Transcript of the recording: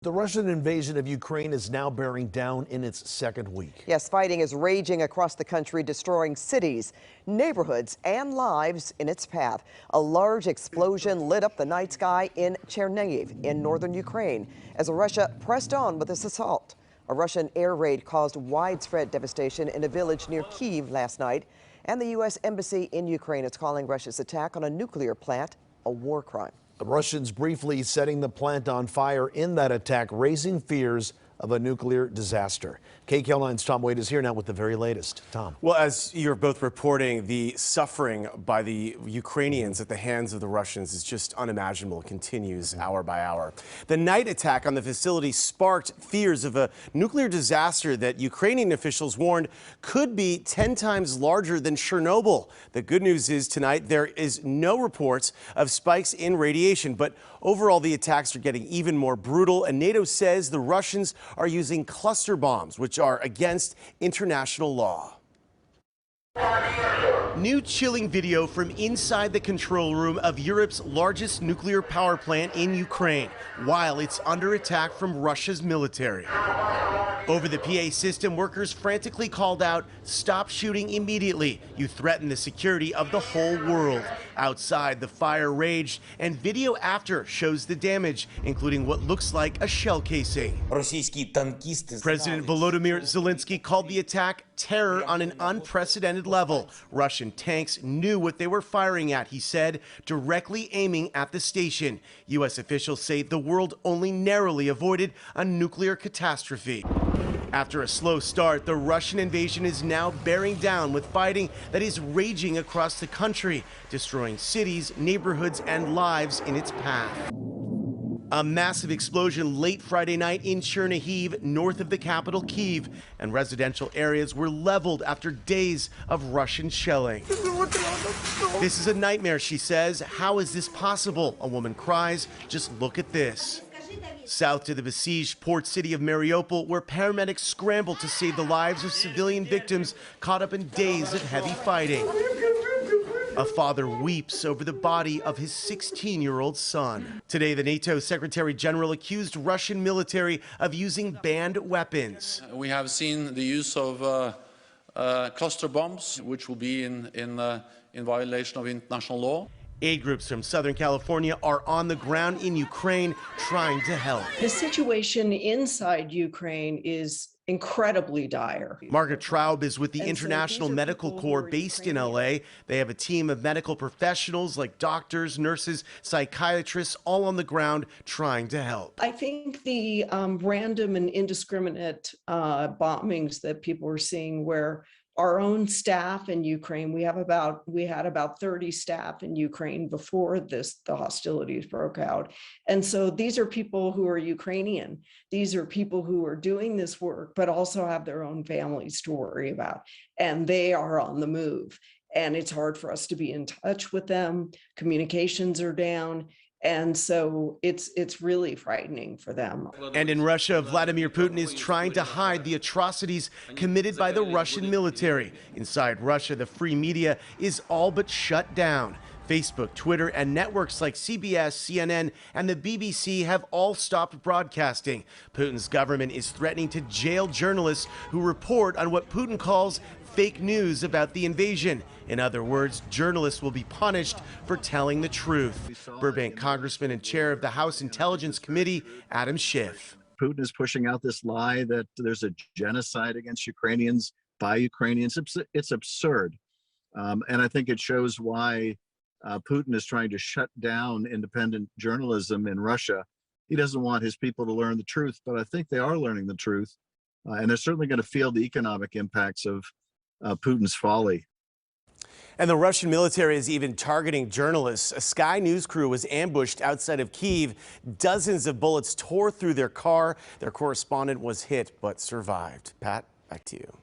The Russian invasion of Ukraine is now bearing down in its second week. Yes, fighting is raging across the country, destroying cities, neighborhoods, and lives in its path. A large explosion lit up the night sky in Chernihiv in northern Ukraine as Russia pressed on with this assault. A Russian air raid caused widespread devastation in a village near Kyiv last night, and the U.S. Embassy in Ukraine is calling Russia's attack on a nuclear plant a war crime. The Russians briefly setting the plant on fire in that attack, raising fears of a nuclear disaster. KCAL9's Tom Wade is here now with the very latest. Tom. Well, as you're both reporting, the suffering by the Ukrainians at the hands of the Russians is just unimaginable. It continues hour by hour. The night attack on the facility sparked fears of a nuclear disaster that Ukrainian officials warned could be 10 times larger than Chernobyl. The good news is tonight there is no reports of spikes in radiation, but overall the attacks are getting even more brutal, and NATO says the Russians are using cluster bombs, which are against international law. New chilling video from inside the control room of Europe's largest nuclear power plant in Ukraine, while it's under attack from Russia's military. Over the PA system, workers frantically called out, "Stop shooting immediately. You threaten the security of the whole world." Outside, the fire raged, and video after shows the damage, including what looks like a shell casing. President Vladimir Zelensky called the attack terror on an unprecedented level. Russian tanks knew what they were firing at, he said, directly aiming at the station. U.S. officials say the world only narrowly avoided a nuclear catastrophe. After a slow start, the Russian invasion is now bearing down with fighting that is raging across the country, destroying cities, neighborhoods, and lives in its path. A massive explosion late Friday night in Chernihiv, north of the capital Kyiv, and residential areas were leveled after days of Russian shelling. "This is a nightmare," she says. "How is this possible?" A woman cries. "Just look at this." South to the besieged port city of Mariupol, where paramedics scramble to save the lives of civilian victims caught up in days of heavy fighting. A father weeps over the body of his 16-year-old son. Today, the NATO Secretary General accused Russian military of using banned weapons. We have seen the use of cluster bombs, which will be in violation of international law. Aid groups from Southern California are on the ground in Ukraine trying to help. The situation inside Ukraine is incredibly dire. Margaret Traub is with the International Medical Corps based in LA. They have a team of medical professionals like doctors, nurses, psychiatrists, all on the ground trying to help. I think the random and indiscriminate bombings that people are seeing, where our own staff in Ukraine, we had about 30 staff in Ukraine before the hostilities broke out. And so these are people who are Ukrainian. These are people who are doing this work, but also have their own families to worry about. And they are on the move. And it's hard for us to be in touch with them. Communications are down. And so it's really frightening for them. And in Russia, Vladimir Putin is trying to hide the atrocities committed by the Russian military. Inside Russia, the free media is all but shut down. Facebook, Twitter, and networks like CBS, CNN, and the BBC have all stopped broadcasting. Putin's government is threatening to jail journalists who report on what Putin calls fake news about the invasion. In other words, journalists will be punished for telling the truth. Burbank Congressman and chair of the House Intelligence Committee, Adam Schiff. Putin is pushing out this lie that there's a genocide against Ukrainians by Ukrainians. It's absurd. And I think it shows why Putin is trying to shut down independent journalism in Russia. He doesn't want his people to learn the truth, but I think they are learning the truth. And they're certainly going to feel the economic impacts of Putin's folly. And the Russian military is even targeting journalists. A Sky News crew was ambushed outside of Kyiv. Dozens of bullets tore through their car. Their correspondent was hit but survived. Pat, back to you.